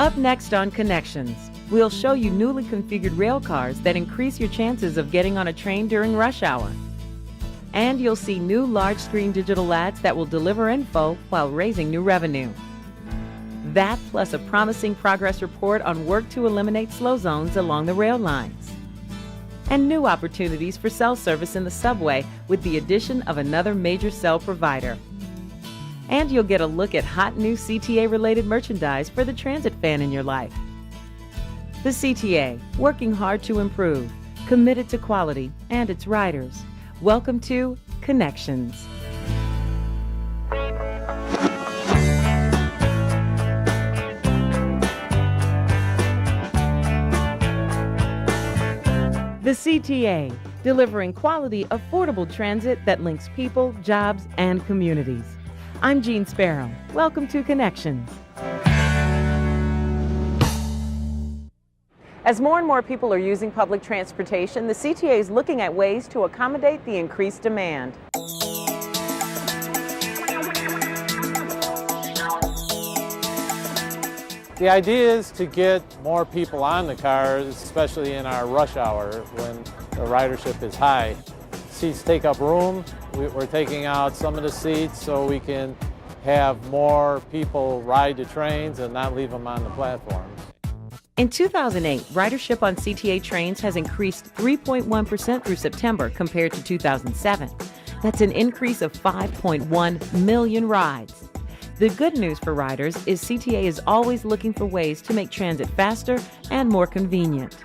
Up next on Connections, we'll show you newly configured rail cars that increase your chances of getting on a train during rush hour. And you'll see new large-screen digital ads that will deliver info while raising new revenue. That plus a promising progress report on work to eliminate slow zones along the rail lines. And new opportunities for cell service in the subway with the addition of another major cell provider. And you'll get a look at hot new CTA-related merchandise for the transit fan in your life. The CTA, working hard to improve, committed to quality and its riders. Welcome to Connections. The CTA, delivering quality, affordable transit that links people, jobs, and communities. I'm Jean Sparrow. Welcome to Connections. As more and more people are using public transportation, the CTA is looking at ways to accommodate the increased demand. The idea is to get more people on the cars, especially in our rush hour when the ridership is high. Seats take up room. We're taking out some of the seats so we can have more people ride the trains and not leave them on the platforms. In 2008, ridership on CTA trains has increased 3.1% through September compared to 2007. That's an increase of 5.1 million rides. The good news for riders is CTA is always looking for ways to make transit faster and more convenient.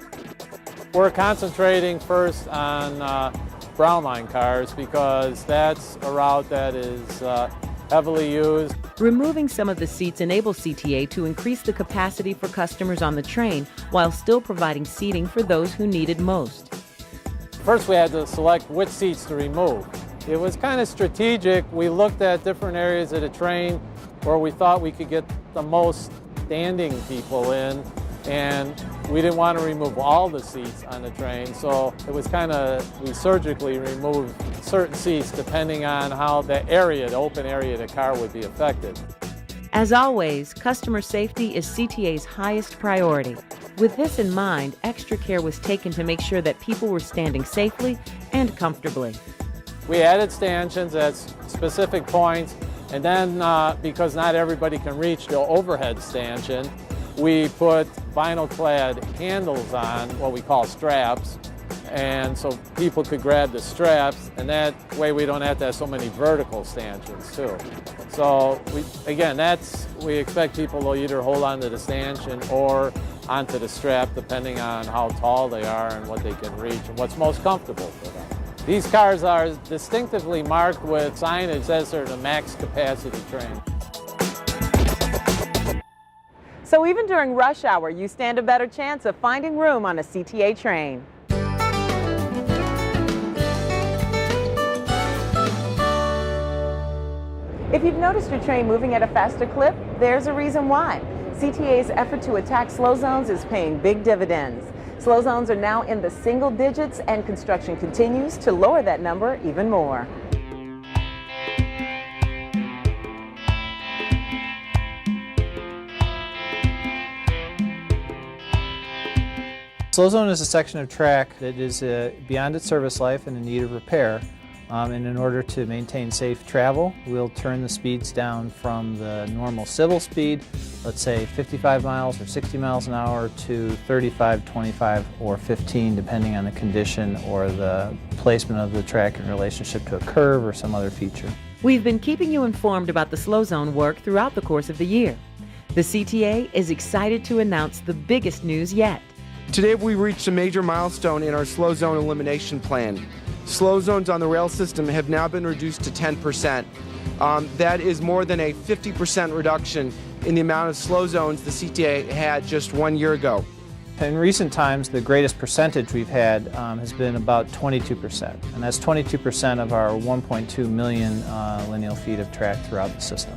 We're concentrating first on Brown Line cars because that's a route that is heavily used. Removing some of the seats enables CTA to increase the capacity for customers on the train while still providing seating for those who need it most. First, we had to select which seats to remove. It was kind of strategic. We looked at different areas of the train where we thought we could get the most standing people in, and we didn't want to remove all the seats on the train, so it was we surgically removed certain seats depending on how the open area of the car would be affected. As always, customer safety is CTA's highest priority. With this in mind, extra care was taken to make sure that people were standing safely and comfortably. We added stanchions at specific points, and then because not everybody can reach the overhead stanchion, we put vinyl-clad handles on, what we call straps, and so people could grab the straps, and that way we don't have to have so many vertical stanchions too. So we expect people to either hold onto the stanchion or onto the strap, depending on how tall they are and what they can reach and what's most comfortable for them. These cars are distinctively marked with signage that says they're the max capacity train. So even during rush hour, you stand a better chance of finding room on a CTA train. If you've noticed your train moving at a faster clip, there's a reason why. CTA's effort to attack slow zones is paying big dividends. Slow zones are now in the single digits, and construction continues to lower that number even more. Slow zone is a section of track that is beyond its service life and in need of repair. And in order to maintain safe travel, we'll turn the speeds down from the normal civil speed, let's say 55 miles or 60 miles an hour, to 35, 25, or 15, depending on the condition or the placement of the track in relationship to a curve or some other feature. We've been keeping you informed about the slow zone work throughout the course of the year. The CTA is excited to announce the biggest news yet. Today we reached a major milestone in our slow zone elimination plan. Slow zones on the rail system have now been reduced to 10%. That is more than a 50% reduction in the amount of slow zones the CTA had just 1 year ago. In recent times, the greatest percentage we've had has been about 22%, and that's 22% of our 1.2 million lineal feet of track throughout the system.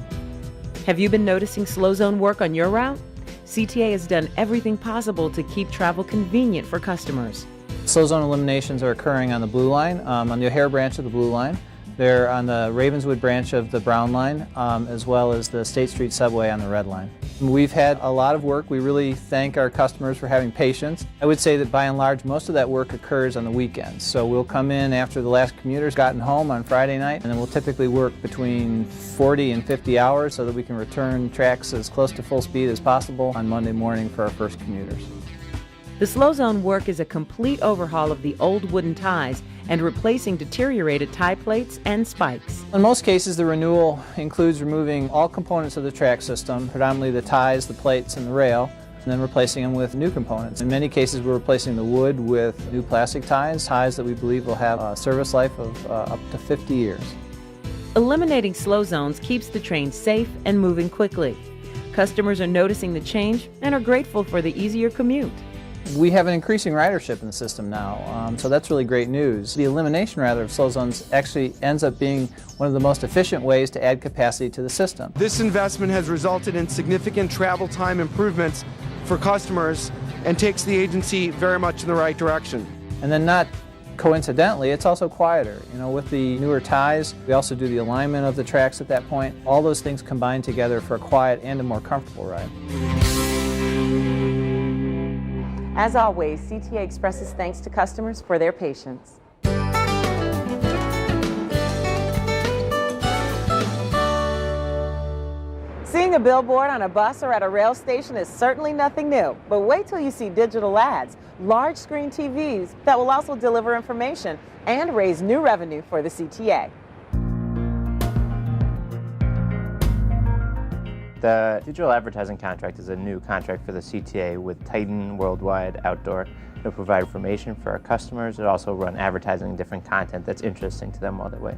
Have you been noticing slow zone work on your route? CTA has done everything possible to keep travel convenient for customers. Slow zone eliminations are occurring on the Blue Line, on the O'Hare branch of the Blue Line, They're on the Ravenswood branch of the Brown Line, as well as the State Street Subway on the Red Line. We've had a lot of work. We really thank our customers for having patience. I would say that by and large, most of that work occurs on the weekends. So we'll come in after the last commuter's gotten home on Friday night, and then we'll typically work between 40 and 50 hours so that we can return tracks as close to full speed as possible on Monday morning for our first commuters. The Slow Zone work is a complete overhaul of the old wooden ties and replacing deteriorated tie plates and spikes. In most cases, the renewal includes removing all components of the track system, predominantly the ties, the plates, and the rail, and then replacing them with new components. In many cases, we're replacing the wood with new plastic ties that we believe will have a service life of up to 50 years. Eliminating slow zones keeps the train safe and moving quickly. Customers are noticing the change and are grateful for the easier commute. We have an increasing ridership in the system now, so that's really great news. The elimination, rather, of slow zones actually ends up being one of the most efficient ways to add capacity to the system. This investment has resulted in significant travel time improvements for customers and takes the agency very much in the right direction. And then not coincidentally, it's also quieter. You know, with the newer ties, we also do the alignment of the tracks at that point. All those things combine together for a quiet and a more comfortable ride. As always, CTA expresses thanks to customers for their patience. Seeing a billboard on a bus or at a rail station is certainly nothing new, but wait till you see digital ads, large screen TVs that will also deliver information and raise new revenue for the CTA. The digital advertising contract is a new contract for the CTA with Titan Worldwide Outdoor. It'll provide information for our customers. It'll also run advertising and different content that's interesting to them while they wait.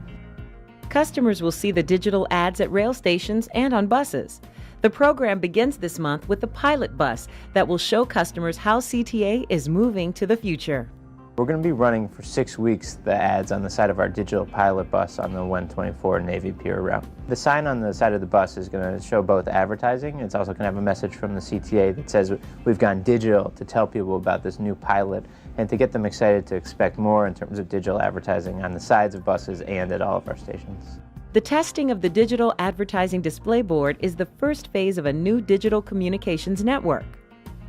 Customers will see the digital ads at rail stations and on buses. The program begins this month with the pilot bus that will show customers how CTA is moving to the future. We're going to be running for 6 weeks the ads on the side of our digital pilot bus on the 124 Navy Pier route. The sign on the side of the bus is going to show both advertising. It's also going to have a message from the CTA that says we've gone digital to tell people about this new pilot and to get them excited to expect more in terms of digital advertising on the sides of buses and at all of our stations. The testing of the digital advertising display board is the first phase of a new digital communications network.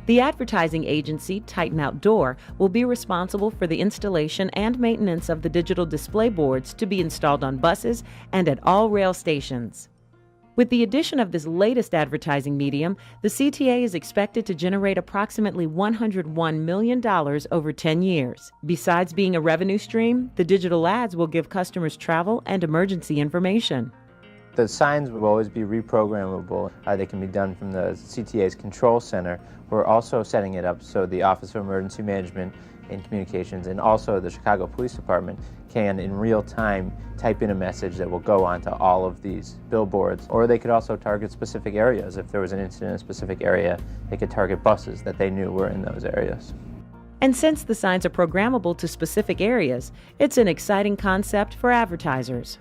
The advertising agency, Titan Outdoor, will be responsible for the installation and maintenance of the digital display boards to be installed on buses and at all rail stations. With the addition of this latest advertising medium, the CTA is expected to generate approximately $101 million over 10 years. Besides being a revenue stream, the digital ads will give customers travel and emergency information. The signs will always be reprogrammable. They can be done from the CTA's control center. We're also setting it up so the Office of Emergency Management and Communications and also the Chicago Police Department can, in real time, type in a message that will go onto all of these billboards. Or they could also target specific areas. If there was an incident in a specific area, they could target buses that they knew were in those areas. And since the signs are programmable to specific areas, it's an exciting concept for advertisers.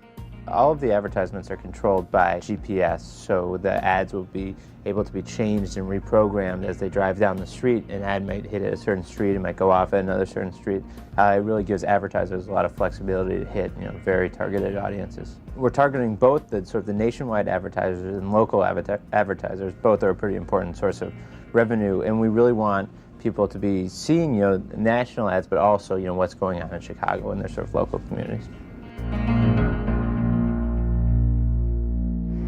All of the advertisements are controlled by GPS, so the ads will be able to be changed and reprogrammed as they drive down the street. An ad might hit at a certain street, it might go off at another certain street. It really gives advertisers a lot of flexibility to hit, very targeted audiences. We're targeting both the sort of the nationwide advertisers and local advertisers. Both are a pretty important source of revenue, and we really want people to be seeing, national ads, but also, what's going on in Chicago and their sort of local communities.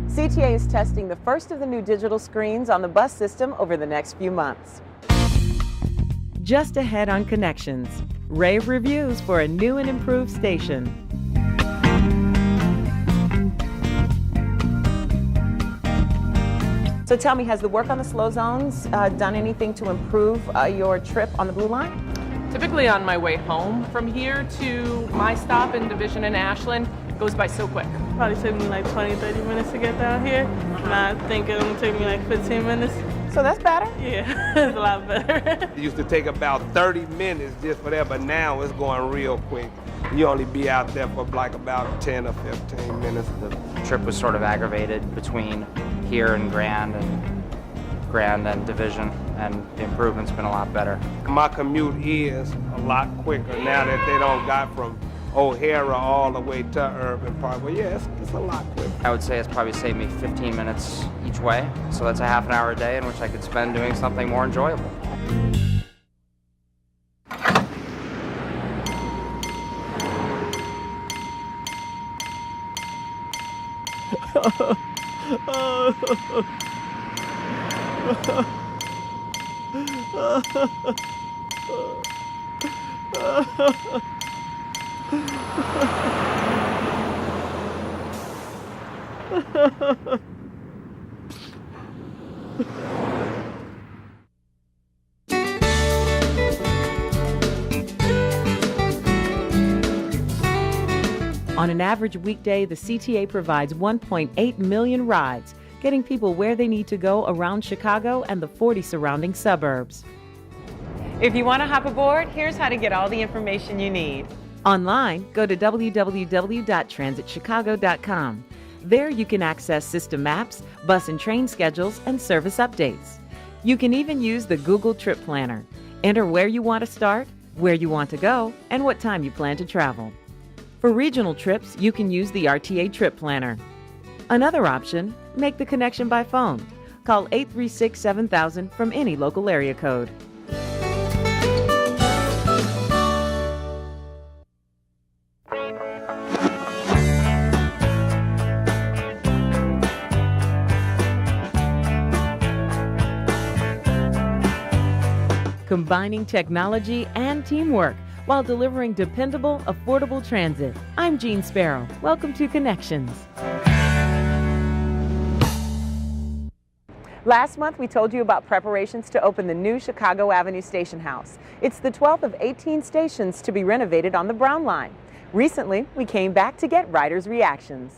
CTA is testing the first of the new digital screens on the bus system over the next few months. Just ahead on Connections, rave reviews for a new and improved station. So tell me, has the work on the slow zones done anything to improve your trip on the Blue Line? Typically on my way home from here to my stop in Division in Ashland, it goes by so quick. Probably took me like 20-30 minutes to get down here. And I think it only took me like 15 minutes. So that's better? Yeah, it's a lot better. It used to take about 30 minutes just for that, but now it's going real quick. You only be out there for like about 10 or 15 minutes. The trip was sort of aggravated between here and Grand and Division, and the improvement's been a lot better. My commute is a lot quicker now that they don't got from O'Hara all the way to Urban Park. But yeah, it's a lot quicker. I would say it's probably saved me 15 minutes each way. So that's a half an hour a day in which I could spend doing something more enjoyable. On an average weekday, the CTA provides 1.8 million rides, getting people where they need to go around Chicago and the 40 surrounding suburbs. If you want to hop aboard, here's how to get all the information you need. Online, go to www.transitchicago.com. There you can access system maps, bus and train schedules, and service updates. You can even use the Google Trip Planner. Enter where you want to start, where you want to go, and what time you plan to travel. For regional trips, you can use the RTA Trip Planner. Another option, make the connection by phone. Call 836-7000 from any local area code. Combining technology and teamwork while delivering dependable, affordable transit. I'm Jean Sparrow. Welcome to Connections. Last month, we told you about preparations to open the new Chicago Avenue Station House. It's the 12th of 18 stations to be renovated on the Brown Line. Recently, we came back to get riders' reactions.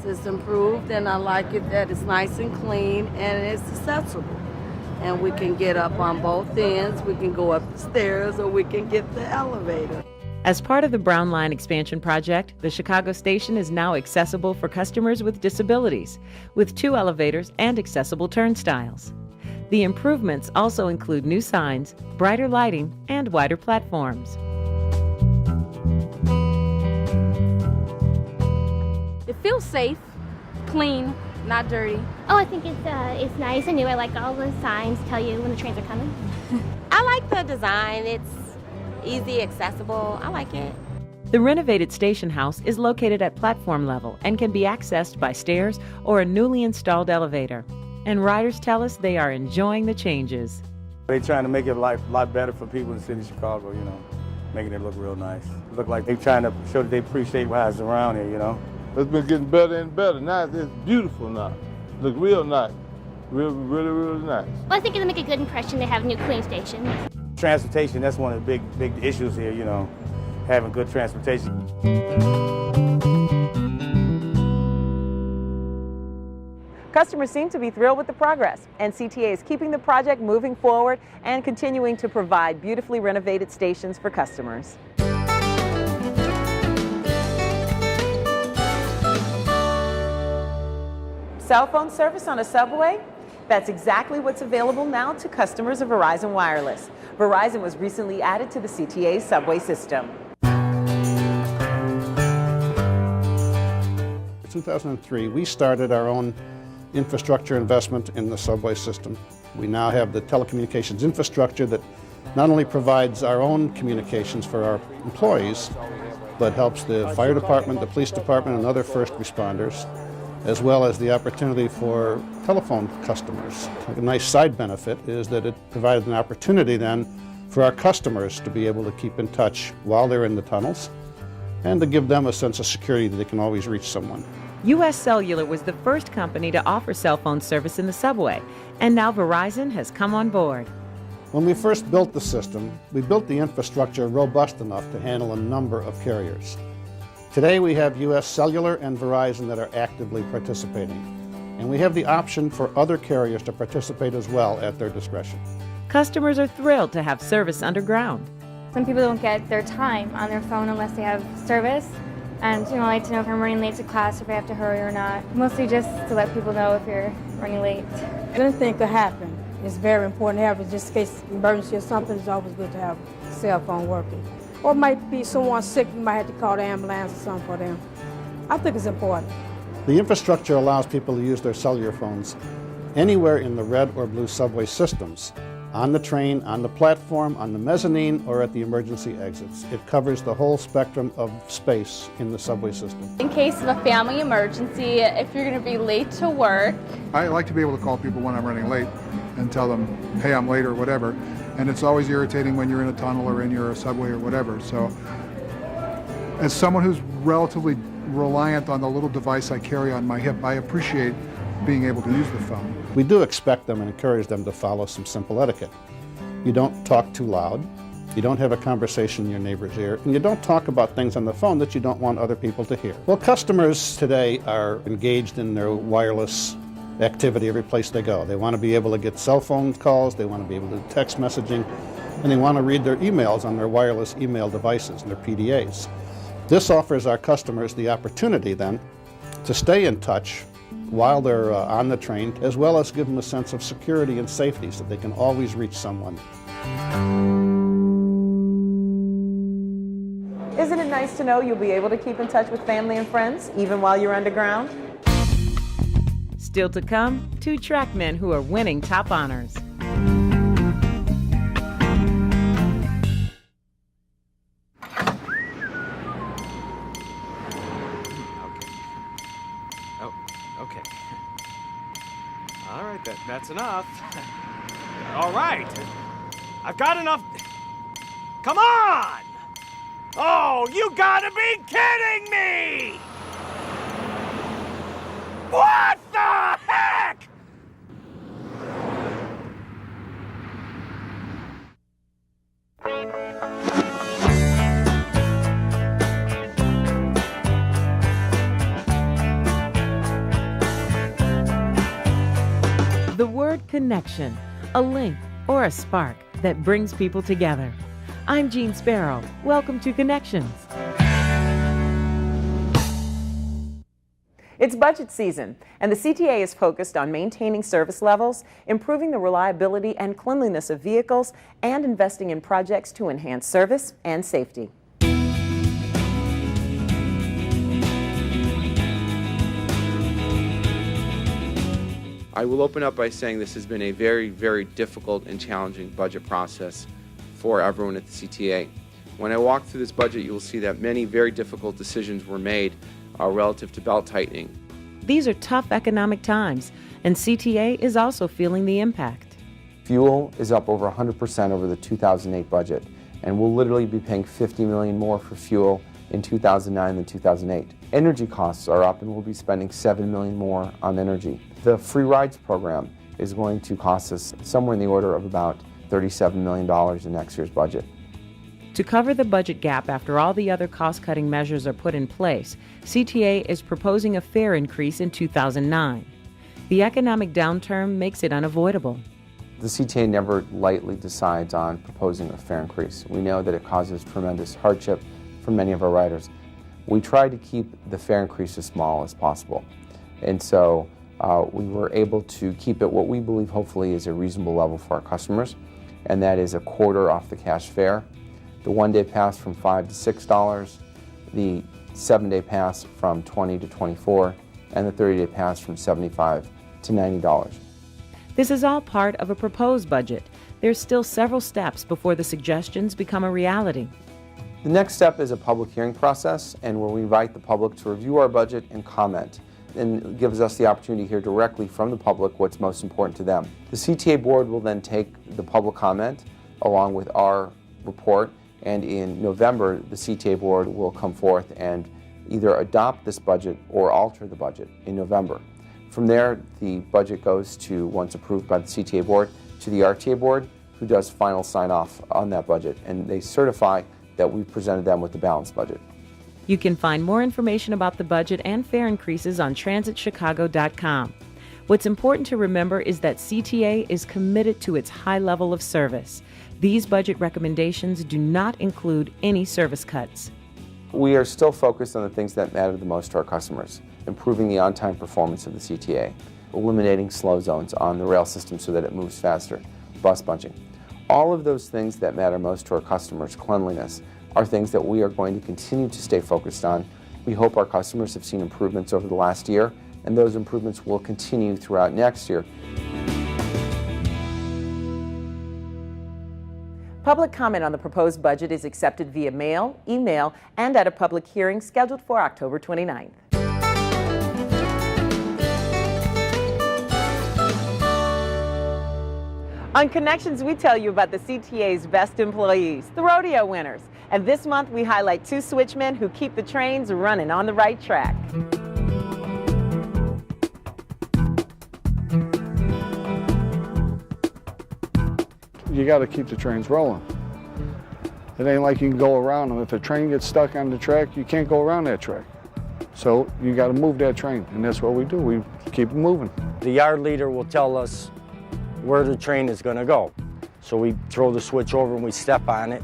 It's improved, and I like it that it's nice and clean and it's accessible. And we can get up on both ends, we can go up the stairs, or we can get the elevator. As part of the Brown Line expansion project, the Chicago station is now accessible for customers with disabilities, with 2 elevators and accessible turnstiles. The improvements also include new signs, brighter lighting, and wider platforms. It feels safe, clean, not dirty. Oh, I think it's nice and new. I like all the signs tell you when the trains are coming. I like the design. It's easy, accessible. I like it. The renovated station house is located at platform level and can be accessed by stairs or a newly installed elevator. And riders tell us they are enjoying the changes. They're trying to make it a lot better for people in the city of Chicago, you know, making it look real nice. It look like they're trying to show that they appreciate what's around here, you know. It's been getting better and better. Now it's beautiful now. Look real nice. Really nice. Well, I think it'll make a good impression to have new clean stations. Transportation, that's one of the big issues here, you know, having good transportation. Customers seem to be thrilled with the progress, and CTA is keeping the project moving forward and continuing to provide beautifully renovated stations for customers. Cell phone service on a subway? That's exactly what's available now to customers of Verizon Wireless. Verizon was recently added to the CTA's subway system. In 2003, we started our own infrastructure investment in the subway system. We now have the telecommunications infrastructure that not only provides our own communications for our employees, but helps the fire department, the police department, and other first responders, as well as the opportunity for telephone customers. A nice side benefit is that it provided an opportunity then for our customers to be able to keep in touch while they're in the tunnels and to give them a sense of security that they can always reach someone. U.S. Cellular was the first company to offer cell phone service in the subway, and now Verizon has come on board. When we first built the system, we built the infrastructure robust enough to handle a number of carriers. Today we have U.S. Cellular and Verizon that are actively participating, and we have the option for other carriers to participate as well at their discretion. Customers are thrilled to have service underground. Some people don't get their time on their phone unless they have service, And I like to know if I'm running late to class, if I have to hurry or not. Mostly just to let people know if you're running late. Anything could happen. It's very important to have it just in case emergency or something. It's always good to have a cell phone working. Or it might be someone sick, you might have to call the ambulance or something for them. I think it's important. The infrastructure allows people to use their cellular phones anywhere in the red or blue subway systems, on the train, on the platform, on the mezzanine, or at the emergency exits. It covers the whole spectrum of space in the subway system. In case of a family emergency, if you're going to be late to work. I like to be able to call people when I'm running late and tell them, hey, I'm late or whatever. And it's always irritating when you're in a tunnel or in your subway or whatever. So as someone who's relatively reliant on the little device I carry on my hip, I appreciate being able to use the phone. We do expect them and encourage them to follow some simple etiquette. You don't talk too loud, you don't have a conversation in your neighbor's ear, and you don't talk about things on the phone that you don't want other people to hear. Well, customers today are engaged in their wireless activity every place they go. They want to be able to get cell phone calls, they want to be able to do text messaging, and they want to read their emails on their wireless email devices and their PDAs. This offers our customers the opportunity then to stay in touch while they're on the train, as well as give them a sense of security and safety so they can always reach someone. Isn't it nice to know you'll be able to keep in touch with family and friends even while you're underground? Still to come, 2 trackmen who are winning top honors. Okay. All right, that's enough. All right. I've got enough. Come on! Oh, you gotta be kidding me! What the heck? The word connection, a link or a spark that brings people together. I'm Jean Sparrow. Welcome to Connections. It's budget season, and the CTA is focused on maintaining service levels, improving the reliability and cleanliness of vehicles, and investing in projects to enhance service and safety. I will open up by saying this has been a very, very difficult and challenging budget process for everyone at the CTA. When I walk through this budget, you will see that many very difficult decisions were made relative to belt tightening. These are tough economic times, and CTA is also feeling the impact. Fuel is up over 100% over the 2008 budget, and we'll literally be paying $50 million more for fuel in 2009 than 2008. Energy costs are up, and we'll be spending $7 million more on energy. The free rides program is going to cost us somewhere in the order of about $37 million in next year's budget. To cover the budget gap after all the other cost-cutting measures are put in place, CTA is proposing a fare increase in 2009. The economic downturn makes it unavoidable. The CTA never lightly decides on proposing a fare increase. We know that it causes tremendous hardship for many of our riders. We try to keep the fare increase as small as possible, and so we were able to keep it what we believe hopefully is a reasonable level for our customers, and that is a quarter off the cash fare. The one-day pass from $5 to $6, the 7-day pass from $20 to $24, and the 30-day pass from $75 to $90. This is all part of a proposed budget. There's still several steps before the suggestions become a reality. The next step is a public hearing process, and where we invite the public to review our budget and comment, and it gives us the opportunity to hear directly from the public what's most important to them. The CTA board will then take the public comment along with our report, and in November the CTA board will come forth and either adopt this budget or alter the budget in November. From there, the budget goes to, once approved by the CTA board, to the RTA board, who does final sign-off on that budget, and they certify that we've presented them with the balanced budget. You can find more information about the budget and fare increases on transitchicago.com. What's important to remember is that CTA is committed to its high level of service. These budget recommendations do not include any service cuts. We are still focused on the things that matter the most to our customers, improving the on-time performance of the CTA, eliminating slow zones on the rail system so that it moves faster, bus bunching. All of those things that matter most to our customers, cleanliness, are things that we are going to continue to stay focused on. We hope our customers have seen improvements over the last year, and those improvements will continue throughout next year. Public comment on the proposed budget is accepted via mail, email, and at a public hearing scheduled for October 29th. On Connections, we tell you about the CTA's best employees, the rodeo winners. And this month, we highlight 2 switchmen who keep the trains running on the right track. You got to keep the trains rolling. It ain't like you can go around them. If a train gets stuck on the track, you can't go around that track. So you got to move that train, and that's what we do. We keep it moving. The yard leader will tell us where the train is going to go. So we throw the switch over and we step on it,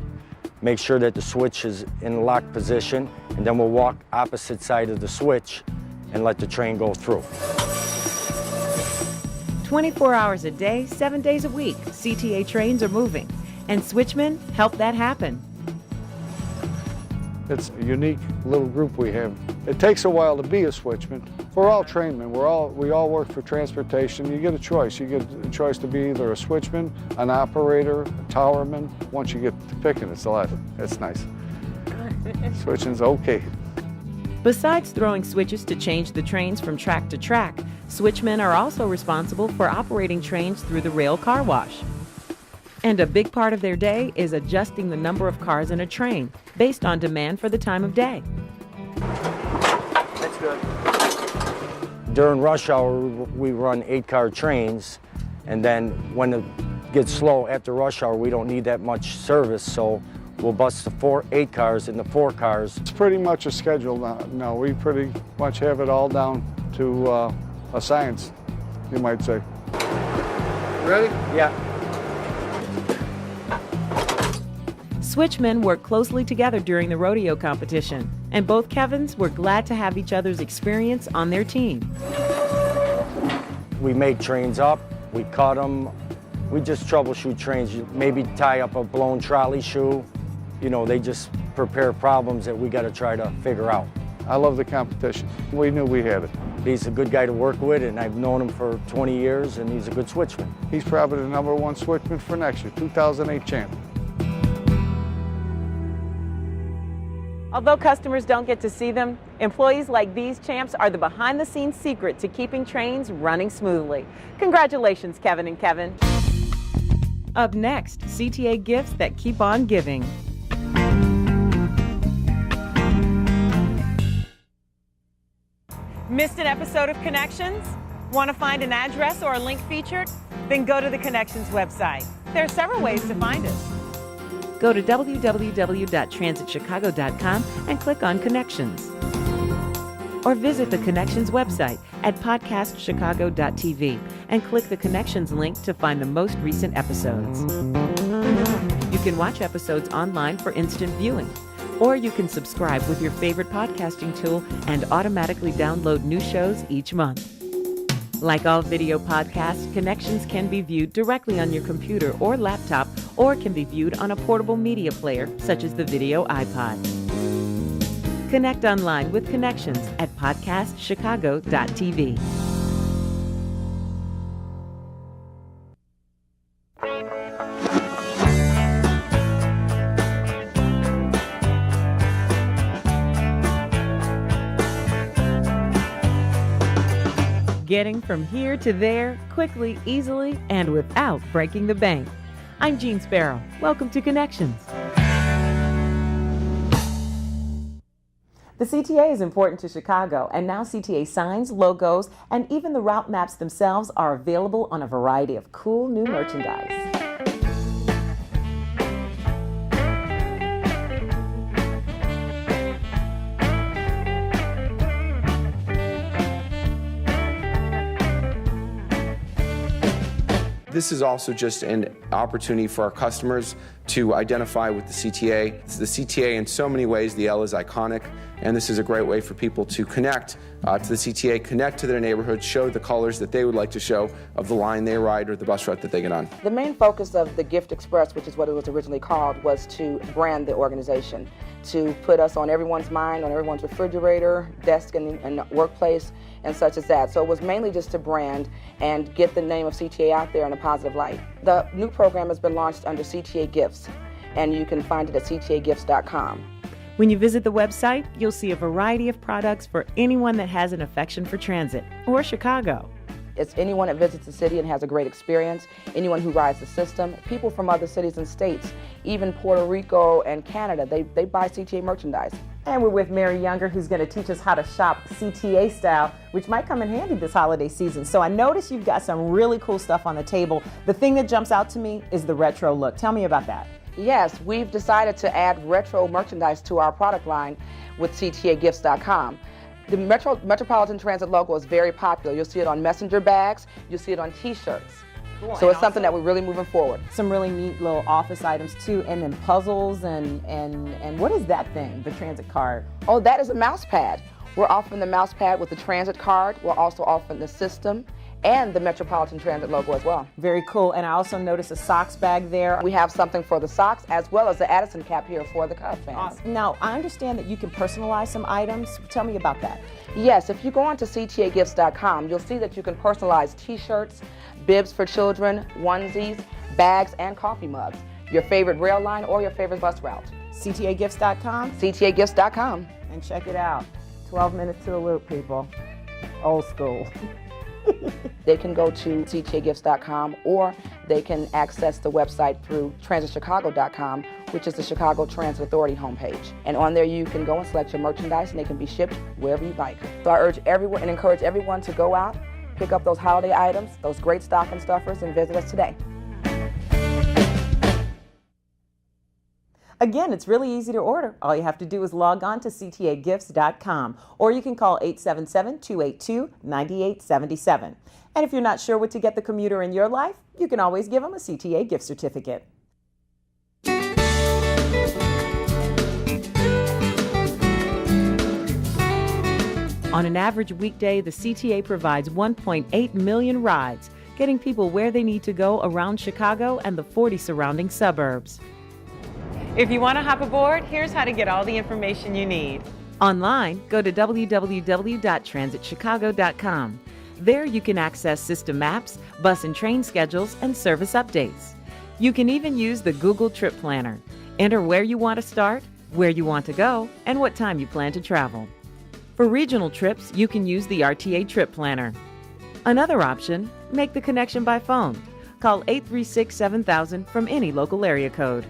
make sure that the switch is in locked position, and then we'll walk opposite side of the switch and let the train go through. 24 hours a day, 7 days a week, CTA trains are moving, and switchmen help that happen. It's a unique little group we have. It takes a while to be a switchman. We're all trainmen. We all work for transportation. You get a choice. You get a choice to be either a switchman, an operator, a towerman. Once you get to picking, it's nice. Switching's okay. Besides throwing switches to change the trains from track to track, switchmen are also responsible for operating trains through the rail car wash. And a big part of their day is adjusting the number of cars in a train based on demand for the time of day. That's good. During rush hour, we run 8-car trains, and then when it gets slow after rush hour, we don't need that much service, so we'll bust the 8 cars into 4 cars. It's pretty much a schedule now. We pretty much have it all down to a science, you might say. Ready? Yeah. Switchmen work closely together during the rodeo competition, and both Kevins were glad to have each other's experience on their team. We make trains up, we cut them, we just troubleshoot trains. Maybe tie up a blown trolley shoe. You know, they just prepare problems that we got to try to figure out. I love the competition. We knew we had it. He's a good guy to work with, and I've known him for 20 years, and he's a good switchman. He's probably the #1 switchman for next year, 2008 champ. Although customers don't get to see them, employees like these champs are the behind-the-scenes secret to keeping trains running smoothly. Congratulations, Kevin and Kevin. Up next, CTA gifts that keep on giving. Missed an episode of Connections? Want to find an address or a link featured? Then go to the Connections website. There are several ways to find us. Go to www.transitchicago.com and click on Connections. Or visit the Connections website at podcastchicago.tv and click the Connections link to find the most recent episodes. You can watch episodes online for instant viewing, or you can subscribe with your favorite podcasting tool and automatically download new shows each month. Like all video podcasts, Connections can be viewed directly on your computer or laptop, or can be viewed on a portable media player, such as the Video iPod. Connect online with Connections at podcastchicago.tv. Getting from here to there quickly, easily, and without breaking the bank. I'm Jean Sparrow. Welcome to Connections. The CTA is important to Chicago, and now CTA signs, logos, and even the route maps themselves are available on a variety of cool new merchandise. This is also just an opportunity for our customers to identify with the CTA. The CTA, in so many ways, the L is iconic, and this is a great way for people to connect to the CTA, connect to their neighborhood, show the colors that they would like to show of the line they ride or the bus route that they get on. The main focus of the Gift Express, which is what it was originally called, was to brand the organization, to put us on everyone's mind, on everyone's refrigerator, desk, and workplace, and such as that. So it was mainly just to brand and get the name of CTA out there in a positive light. The new program has been launched under CTA Gifts, and you can find it at ctagifts.com. When you visit the website, you'll see a variety of products for anyone that has an affection for transit or Chicago. It's anyone that visits the city and has a great experience, anyone who rides the system, people from other cities and states, even Puerto Rico and Canada, they buy CTA merchandise. And we're with Mary Younger, who's going to teach us how to shop CTA style, which might come in handy this holiday season. So I noticed you've got some really cool stuff on the table. The thing that jumps out to me is the retro look. Tell me about that. Yes, we've decided to add retro merchandise to our product line with ctagifts.com. The Metropolitan Transit logo is very popular. You'll see it on messenger bags, you'll see it on t-shirts. Cool. So it's something that we're really moving forward. Some really neat little office items too, and then puzzles and what is that thing, the transit card? Oh, that is a mouse pad. We're offering the mouse pad with the transit card. We're also offering the system and the Metropolitan Transit logo as well. Very cool. And I also noticed a socks bag there. We have something for the socks as well as the Addison cap here for the Cub fans. Awesome. Now, I understand that you can personalize some items. Tell me about that. Yes, if you go onto ctagifts.com, you'll see that you can personalize t-shirts, bibs for children, onesies, bags, and coffee mugs. Your favorite rail line or your favorite bus route. ctagifts.com? ctagifts.com. And check it out. 12 minutes to the loop, people. Old school. They can go to ctagifts.com or they can access the website through transitchicago.com, which is the Chicago Transit Authority homepage. And on there you can go and select your merchandise and they can be shipped wherever you like. So I urge everyone and encourage everyone to go out, pick up those holiday items, those great stocking stuffers, and visit us today. Again, it's really easy to order. All you have to do is log on to ctagifts.com, or you can call 877-282-9877. And if you're not sure what to get the commuter in your life, you can always give them a CTA gift certificate. On an average weekday, the CTA provides 1.8 million rides, getting people where they need to go around Chicago and the 40 surrounding suburbs. If you want to hop aboard, here's how to get all the information you need. Online, go to www.transitchicago.com. There you can access system maps, bus and train schedules, and service updates. You can even use the Google Trip Planner. Enter where you want to start, where you want to go, and what time you plan to travel. For regional trips, you can use the RTA Trip Planner. Another option, make the connection by phone. Call 836-7000 from any local area code.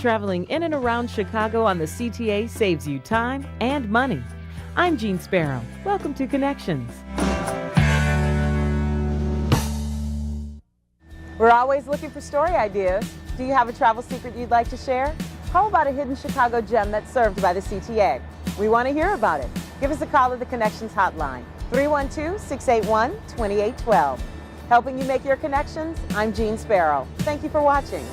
Traveling in and around Chicago on the CTA saves you time and money. I'm Jean Sparrow. Welcome to Connections. We're always looking for story ideas. Do you have a travel secret you'd like to share? How about a hidden Chicago gem that's served by the CTA? We want to hear about it. Give us a call at the Connections Hotline, 312-681-2812. Helping you make your connections, I'm Jean Sparrow. Thank you for watching.